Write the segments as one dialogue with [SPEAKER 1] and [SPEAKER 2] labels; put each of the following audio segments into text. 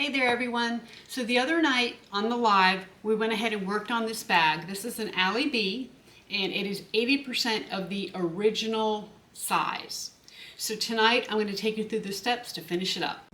[SPEAKER 1] Hey there everyone. So the other night on the live, we went ahead and worked on this bag. This is an AllyBee and it is 80% of the original size. So tonight I'm going to take you through the steps to finish it up.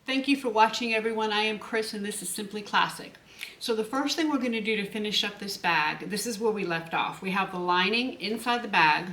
[SPEAKER 1] Thank you for watching everyone. I am Chris and this is Simply Classic. So the first thing we're going to do to finish up this bag, this is where we left off. We have the lining inside the bag.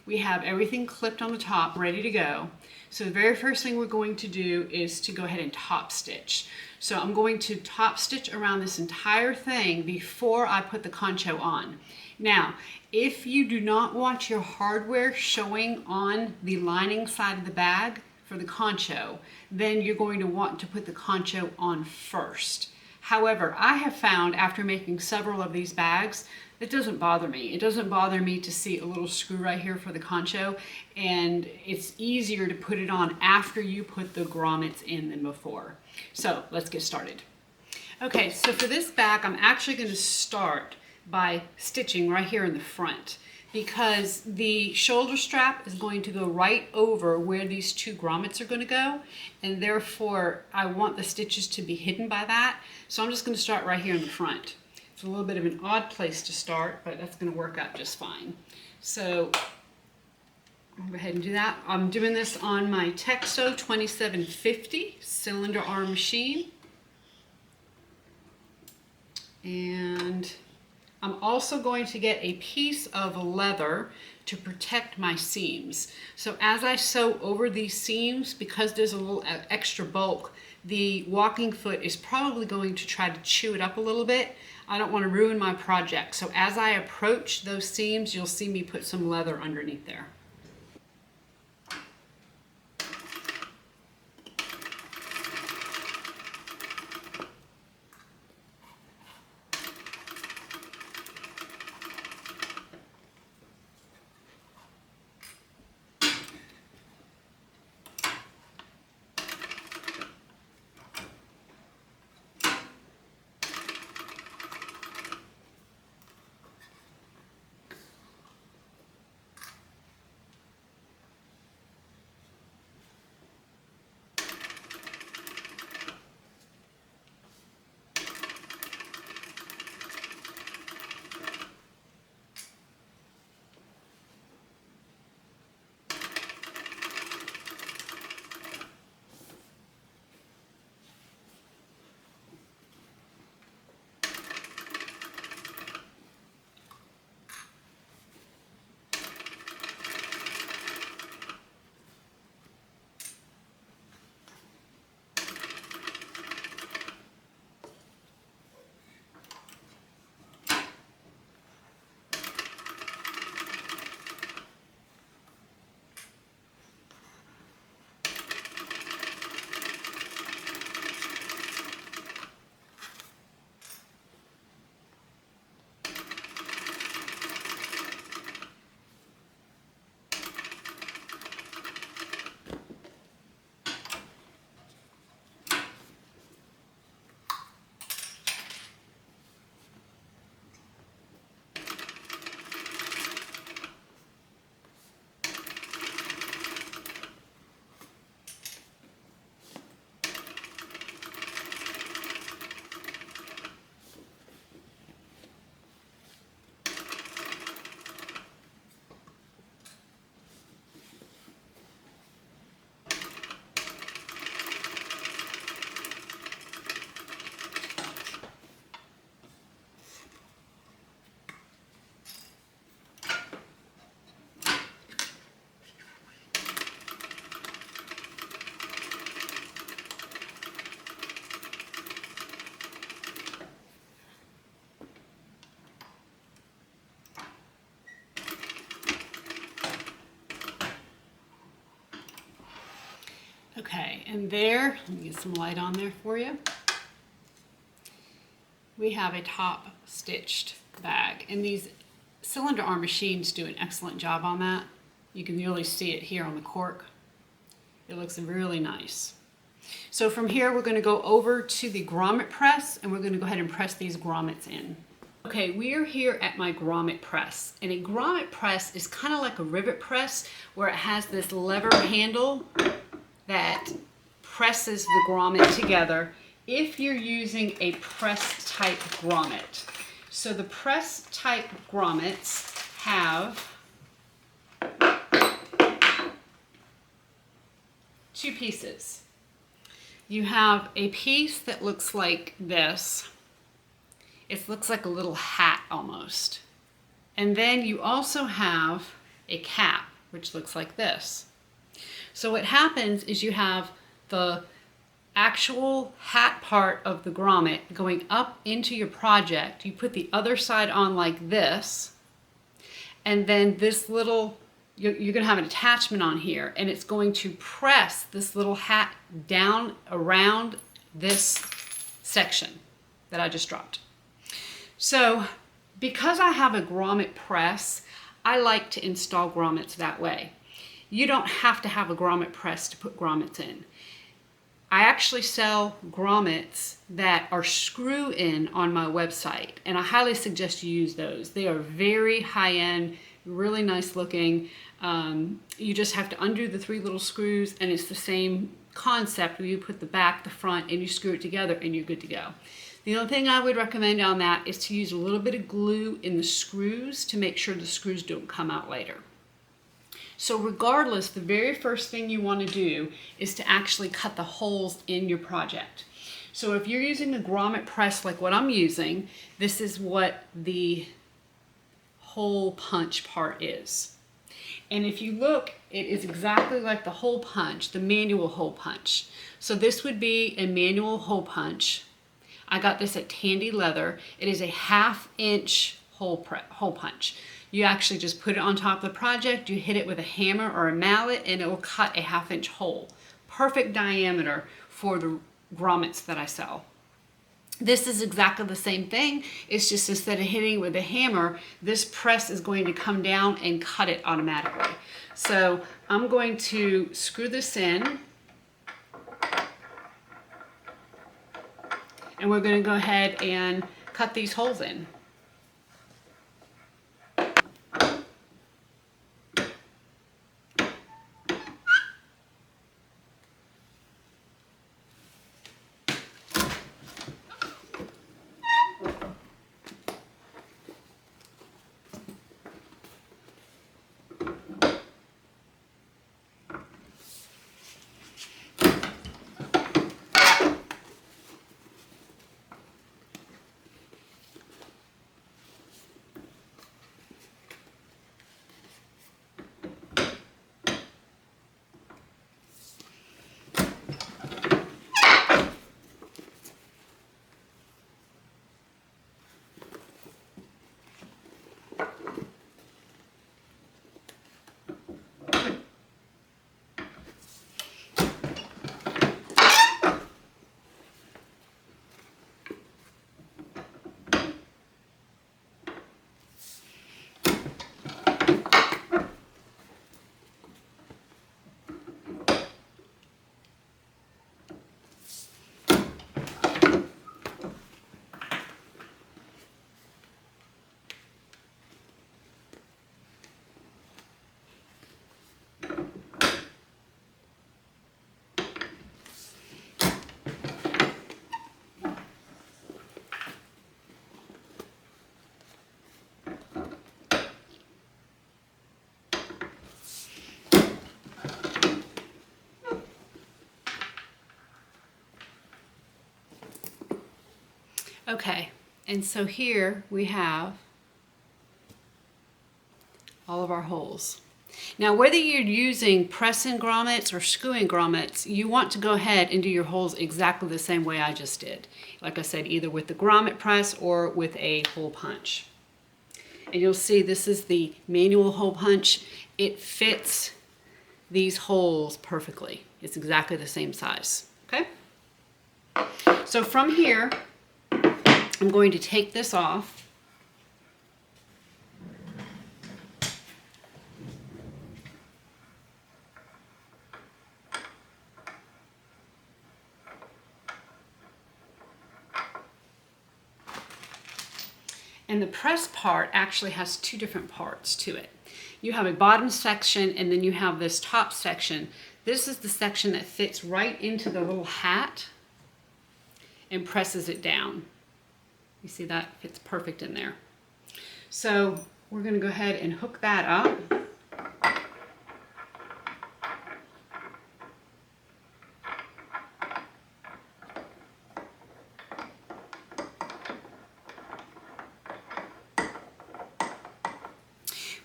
[SPEAKER 1] We have everything clipped on the top, ready to go. So the very first thing we're going to do is to go ahead and top stitch. So I'm going to top stitch around this entire thing before I put the concho on. Now, if you do not want your hardware showing on the lining side of the bag for the concho, then you're going to want to put the concho on first. However, I have found after making several of these bags, it doesn't bother me. It doesn't bother me to see a little screw right here for the concho, and it's easier to put it on after you put the grommets in than before. So let's get started. Okay, so for this bag, I'm actually going to start by stitching right here in the front, because the shoulder strap is going to go right over where these two grommets are going to go, and therefore I want the stitches to be hidden by that. So I'm just going to start right here in the front. It's a little bit of an odd place to start, but that's going to work out just fine. So I'll go ahead and do that. I'm doing this on my Texo 2750 cylinder arm machine. And I'm also going to get a piece of leather to protect my seams. So as I sew over these seams, because there's a little extra bulk, the walking foot is probably going to try to chew it up a little bit. I don't want to ruin my project. So as I approach those seams, you'll see me put some leather underneath there. Okay, and there, let me get some light on there for you. We have a top stitched bag, and these cylinder arm machines do an excellent job on that. You can really see it here on the cork. It looks really nice. So from here we're going to go over to the grommet press and we're going to go ahead and press these grommets in. Okay, we are here at my Grommet Press, and a Grommet Press is kind of like a rivet press where it has this lever handle that presses the grommet together if you're using a press type grommet. So the press type grommets have two pieces. You have a piece that looks like this. It looks like a little hat almost. And then you also have a cap, which looks like this. So what happens is you have the actual hat part of the grommet going up into your project. You put the other side on like this, and then this little, you're going to have an attachment on here, and it's going to press this little hat down around this section that I just dropped. So because I have a grommet press, I like to install grommets that way. You don't have to have a grommet press to put grommets in. I actually sell grommets that are screw-in on my website, and I highly suggest you use those. They are very high-end, really nice looking. You just have to undo the 3 little screws, and it's the same concept where you put the back, the front, and you screw it together, and you're good to go. The only thing I would recommend on that is to use a little bit of glue in the screws to make sure the screws don't come out later. So regardless, the very first thing you want to do is to actually cut the holes in your project. So if you're using a grommet press like what I'm using, this is what the hole punch part is. And if you look, it is exactly like the hole punch, the manual hole punch. So this would be a manual hole punch. I got this at Tandy Leather. It is a 1/2 inch hole punch. You actually just put it on top of the project, you hit it with a hammer or a mallet, and it will cut a 1/2 inch hole. Perfect diameter for the grommets that I sell. This is exactly the same thing. It's just instead of hitting it with a hammer, this press is going to come down and cut it automatically. So I'm going to screw this in. And we're going to go ahead and cut these holes in. Okay, and so here we have all of our holes. Now, whether you're using pressing grommets or screwing grommets, you want to go ahead and do your holes exactly the same way I just did. Like I said, either with the grommet press or with a hole punch. And you'll see this is the manual hole punch. It fits these holes perfectly. It's exactly the same size, okay? So from here, I'm going to take this off. And the press part actually has two different parts to it. You have a bottom section and then you have this top section. This is the section that fits right into the little hat and presses it down. You see that fits perfect in there. So we're going to go ahead and hook that up.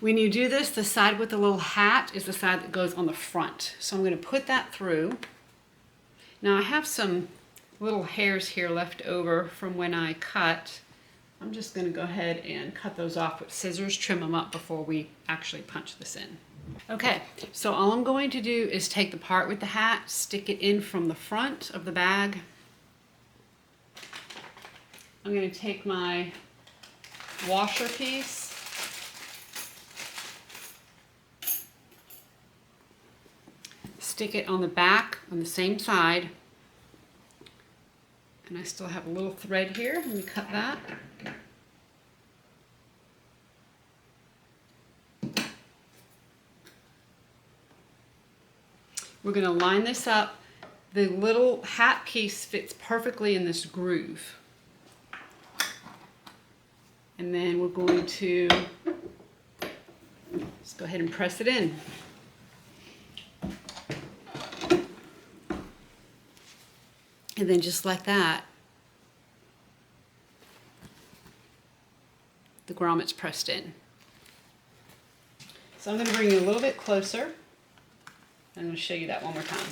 [SPEAKER 1] When you do this, the side with the little hat is the side that goes on the front. So I'm going to put that through. Now I have some little hairs here left over from when I cut. I'm just going to go ahead and cut those off with scissors, trim them up before we actually punch this in. Okay, so all I'm going to do is take the part with the hat, stick it in from the front of the bag. I'm going to take my washer piece, stick it on the back on the same side, and I still have a little thread here. Let me cut that. We're going to line this up. The little hat piece fits perfectly in this groove. And then we're going to just go ahead and press it in. And then just like that, the grommet's pressed in. So I'm going to bring you a little bit closer. I'm going to show you that one more time.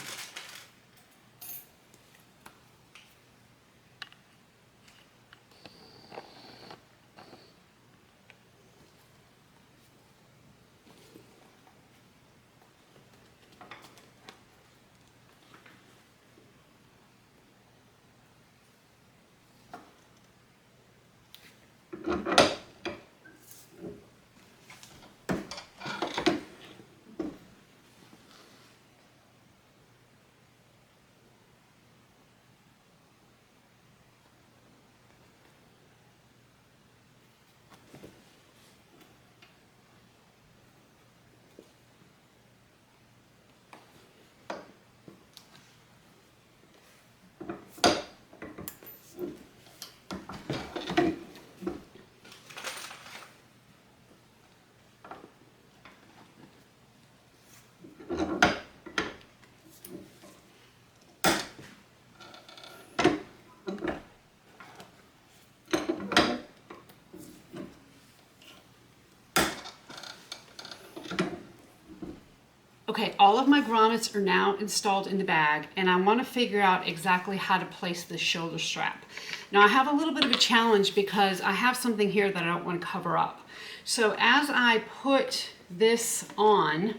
[SPEAKER 1] Okay, all of my grommets are now installed in the bag, and I want to figure out exactly how to place this shoulder strap. Now I have a little bit of a challenge because I have something here that I don't want to cover up. So as I put this on,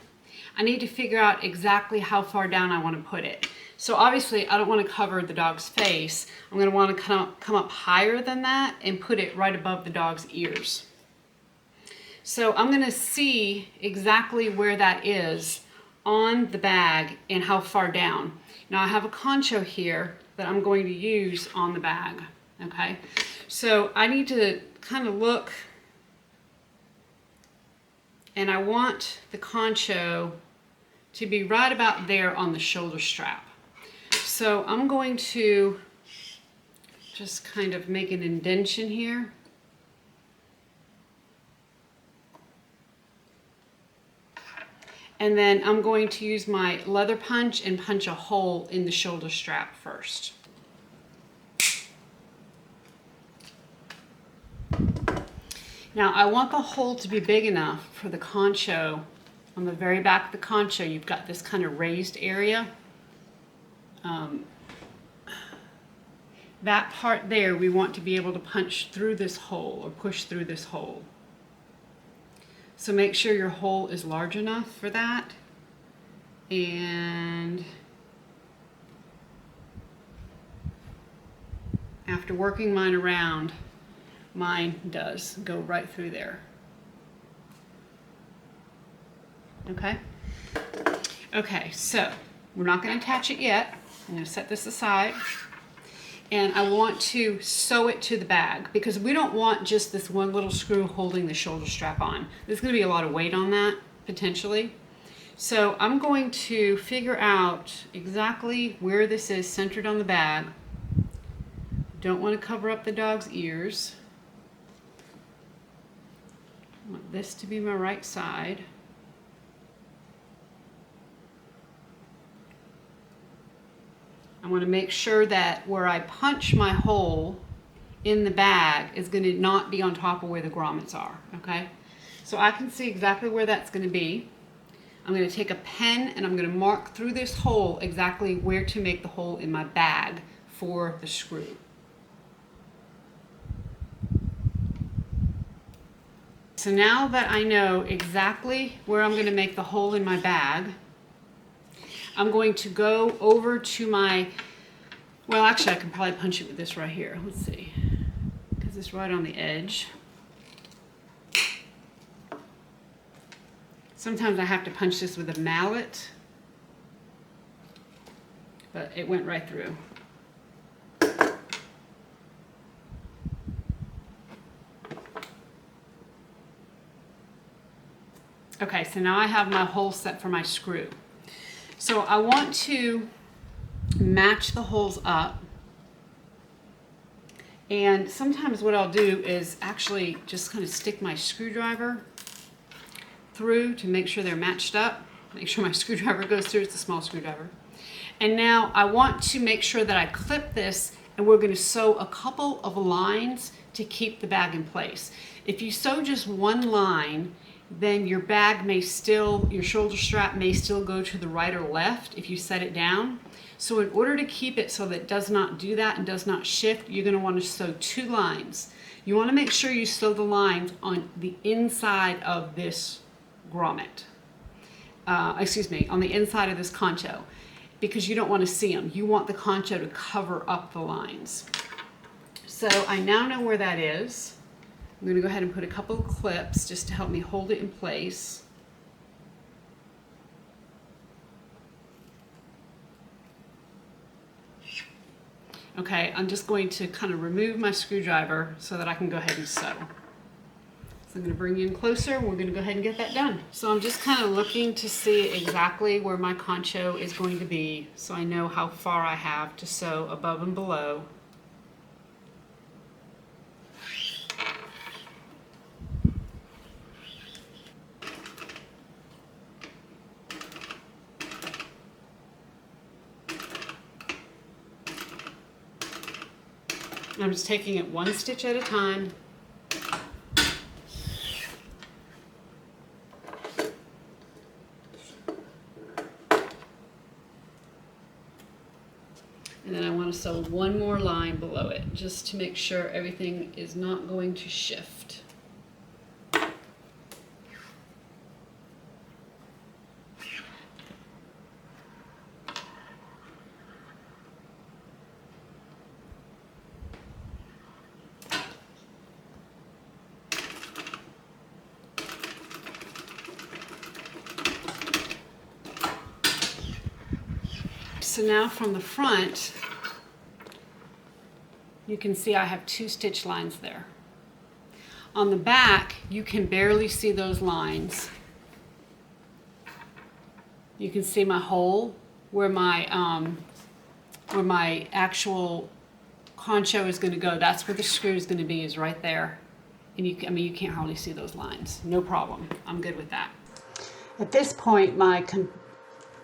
[SPEAKER 1] I need to figure out exactly how far down I want to put it. So obviously I don't want to cover the dog's face. I'm going to want to come up higher than that and put it right above the dog's ears. So I'm going to see exactly where that is on the bag and how far down. Now I have a Concho here that I'm going to use on the bag. Okay, so I need to kind of look, and I want the Concho to be right about there on the shoulder strap. So I'm going to just kind of make an indentation here. And then I'm going to use my leather punch and punch a hole in the shoulder strap first. Now I want the hole to be big enough for the Concho. On the very back of the Concho, you've got this kind of raised area. That part there, we want to be able to punch through this hole or push through this hole. So make sure your hole is large enough for that. And after working mine around, mine does go right through there. Okay? Okay, so we're not going to attach it yet. I'm going to set this aside. and I want to sew it to the bag because we don't want just this one little screw holding the shoulder strap on. There's going to be a lot of weight on that potentially. So I'm going to figure out exactly where this is centered on the bag. Don't want to cover up the dog's ears. I want this to be my right side. I want to make sure that where I punch my hole in the bag is going to not be on top of where the grommets are, okay? So I can see exactly where that's going to be. I'm going to take a pen and I'm going to mark through this hole exactly where to make the hole in my bag for the screw. So now that I know exactly where I'm going to make the hole in my bag, I'm going to go over to my, well actually I can probably punch it with this right here. Let's see, because it's right on the edge. Sometimes I have to punch this with a mallet, but it went right through. Okay, so now I have my hole set for my screw. So I want to match the holes up, and sometimes what I'll do is actually just kind of stick my screwdriver through to make sure they're matched up. Make sure my screwdriver goes through. It's a small screwdriver. And now I want to make sure that I clip this, and we're going to sew a couple of lines to keep the bag in place. If you sew just one line, then your bag may still, your shoulder strap may still go to the right or left if you set it down. So in order to keep it so that it does not do that and does not shift, you're going to want to sew two lines. You want to make sure you sew the lines on the inside of this grommet. On the inside of this concho, because you don't want to see them. You want the concho to cover up the lines. So I now know where that is. I'm going to go ahead and put a couple of clips just to help me hold it in place. Okay, I'm just going to kind of remove my screwdriver so that I can go ahead and sew. So I'm going to bring you in closer. We're going to go ahead and get that done. So I'm just kind of looking to see exactly where my concho is going to be so I know how far I have to sew above and below. I'm just taking it one stitch at a time. And then I want to sew one more line below it just to make sure everything is not going to shift. So now from the front, you can see I have two stitch lines there. On the back, you can barely see those lines. You can see my hole where my actual concho is going to go. That's where the screw is going to be, is right there. And you can't hardly see those lines. No problem. I'm good with that. At this point, my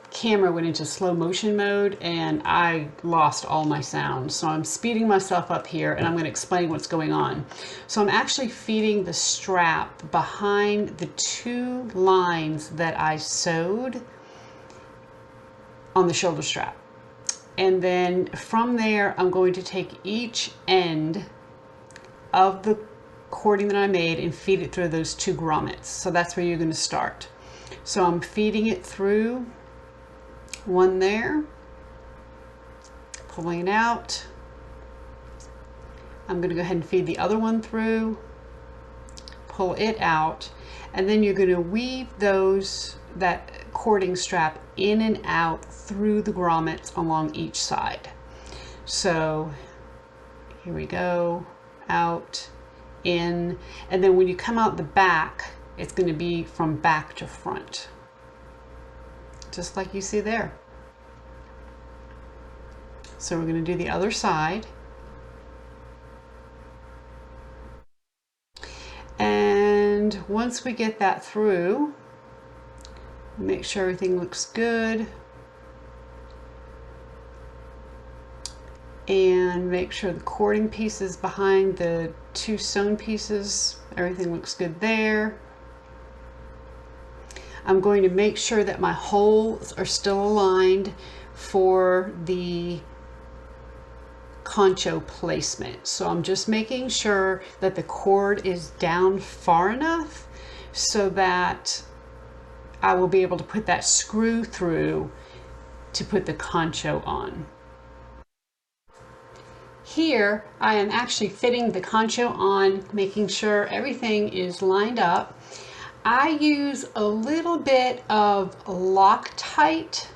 [SPEAKER 1] camera went into slow motion mode and I lost all my sound. So I'm speeding myself up here and I'm going to explain what's going on. So I'm actually feeding the strap behind the two lines that I sewed on the shoulder strap. And then from there, I'm going to take each end of the cording that I made and feed it through those two grommets. So that's where you're going to start. So I'm feeding it through one there, pulling it out. I'm going to go ahead and feed the other one through, pull it out, and then you're going to weave that cording strap in and out through the grommets along each side. So Here we go, out, in, and then when you come out the back, it's going to be from back to front, just like you see there. So we're going to do the other side. And once we get that through, make sure everything looks good. And make sure the cording pieces behind the two sewn pieces, everything looks good there. I'm going to make sure that my holes are still aligned for the concho placement. So I'm just making sure that the cord is down far enough so that I will be able to put that screw through to put the concho on. Here I am actually fitting the concho on, making sure everything is lined up. I use a little bit of Loctite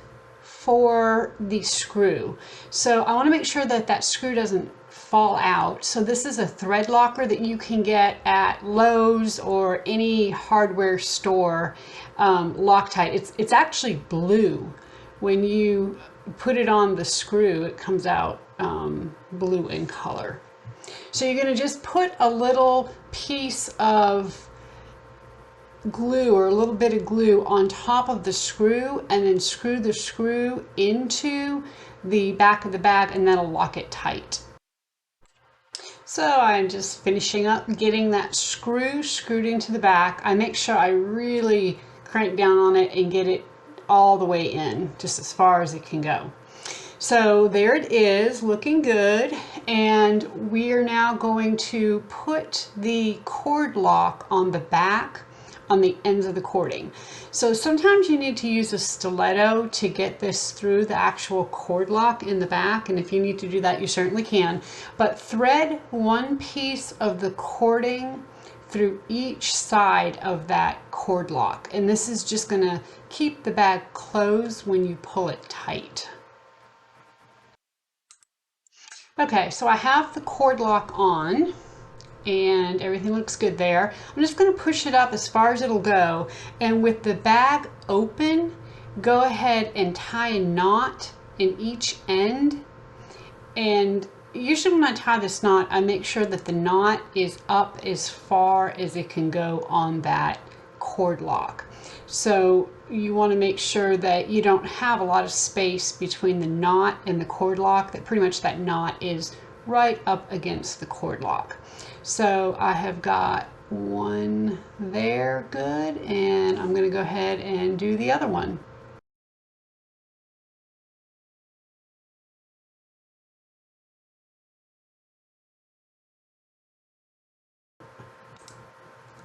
[SPEAKER 1] for the screw. So I want to make sure that that screw doesn't fall out. So this is a thread locker that you can get at Lowe's or any hardware store. Loctite. It's actually blue. When you put it on the screw, it comes out blue in color. So you're going to just put a little piece of glue or a little bit of glue on top of the screw and then screw the screw into the back of the bag, and that'll lock it tight. So I'm just finishing up getting that screw screwed into the back. I make sure I really crank down on it and get it all the way in, just as far as it can go. So there it is, looking good, and we are now going to put the cord lock on the back on the ends of the cording. So sometimes you need to use a stiletto to get this through the actual cord lock in the back, and if you need to do that, you certainly can. But thread one piece of the cording through each side of that cord lock, and this is just going to keep the bag closed when you pull it tight. Okay, so I have the cord lock on and everything looks good there. I'm just going to push it up as far as it'll go, and with the bag open, go ahead and tie a knot in each end. And usually when I tie this knot, I make sure that the knot is up as far as it can go on that cord lock. So you want to make sure that you don't have a lot of space between the knot and the cord lock, that pretty much that knot is right up against the cord lock. So I have got one there, good, and I'm going to go ahead and do the other one.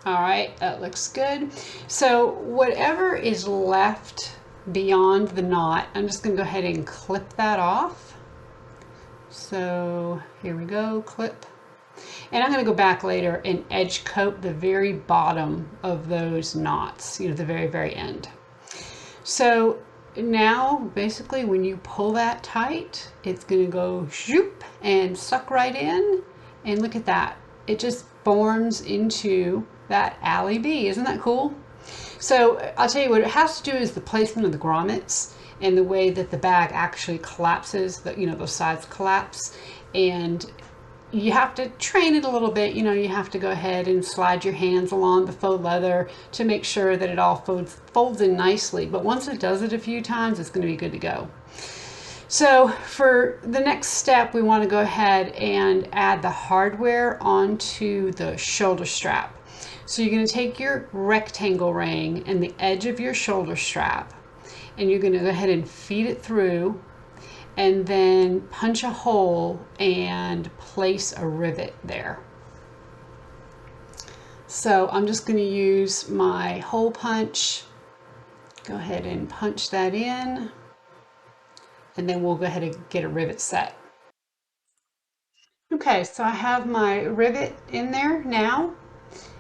[SPEAKER 1] All right, that looks good. So whatever is left beyond the knot, I'm just going to go ahead and clip that off. So here we go, clip. And I'm going to go back later and edge coat the very bottom of those knots, you know, the very, very end. So now basically when you pull that tight, it's going to go shoop and suck right in. And look at that. It just forms into that AllyBee. Isn't that cool? So I'll tell you what it has to do is the placement of the grommets and the way that the bag actually collapses, that, you know, those sides collapse, and you have to train it a little bit. You know, you have to go ahead and slide your hands along the faux leather to make sure that it all folds in nicely. But once it does it a few times, it's going to be good to go. So for the next step, we want to go ahead and add the hardware onto the shoulder strap. So you're going to take your rectangle ring and the edge of your shoulder strap, and you're going to go ahead and feed it through, and then punch a hole and place a rivet there. So I'm just going to use my hole punch. Go ahead and punch that in, and then we'll go ahead and get a rivet set. Okay, so I have my rivet in there now,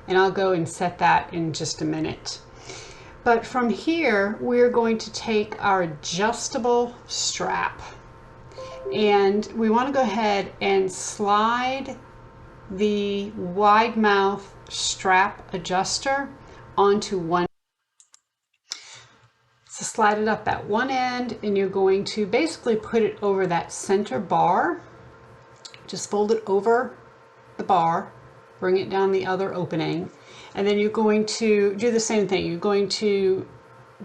[SPEAKER 1] and I'll go and set that in just a minute. But from here, we're going to take our adjustable strap. And we want to go ahead and slide the wide mouth strap adjuster onto one. So slide it up at one end, and you're going to basically put it over that center bar. Just fold it over the bar, bring it down the other opening, and then you're going to do the same thing. You're going to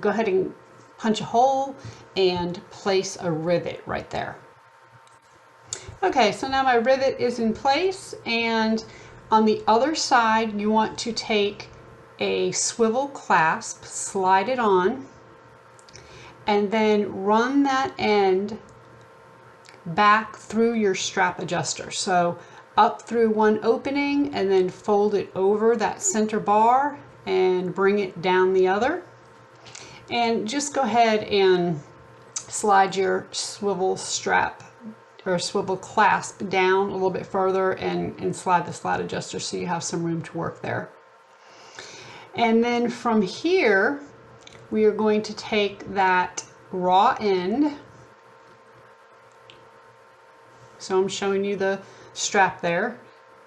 [SPEAKER 1] go ahead and punch a hole and place a rivet right there. Okay, so now my rivet is in place, and on the other side you want to take a swivel clasp, slide it on, and then run that end back through your strap adjuster. So up through one opening and then fold it over that center bar and bring it down the other. And just go ahead and slide your swivel strap or swivel clasp down a little bit further and slide the slide adjuster so you have some room to work there. And then from here, we are going to take that raw end. So I'm showing you the strap there,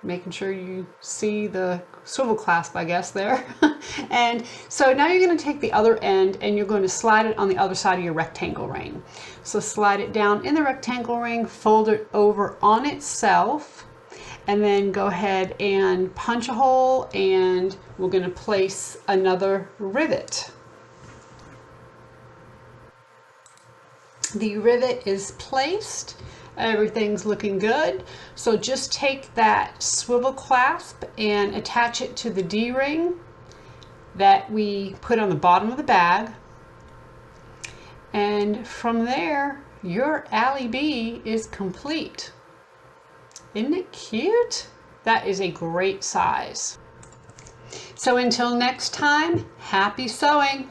[SPEAKER 1] making sure you see the swivel clasp, I guess, there. And so now you're going to take the other end and you're going to slide it on the other side of your rectangle ring. So slide it down in the rectangle ring, fold it over on itself, and then go ahead and punch a hole, and we're going to place another rivet. The rivet is placed. Everything's looking good. So just take that swivel clasp and attach it to the D-ring that we put on the bottom of the bag. And from there, your AllyBee is complete. Isn't it cute? That is a great size. So until next time, happy sewing!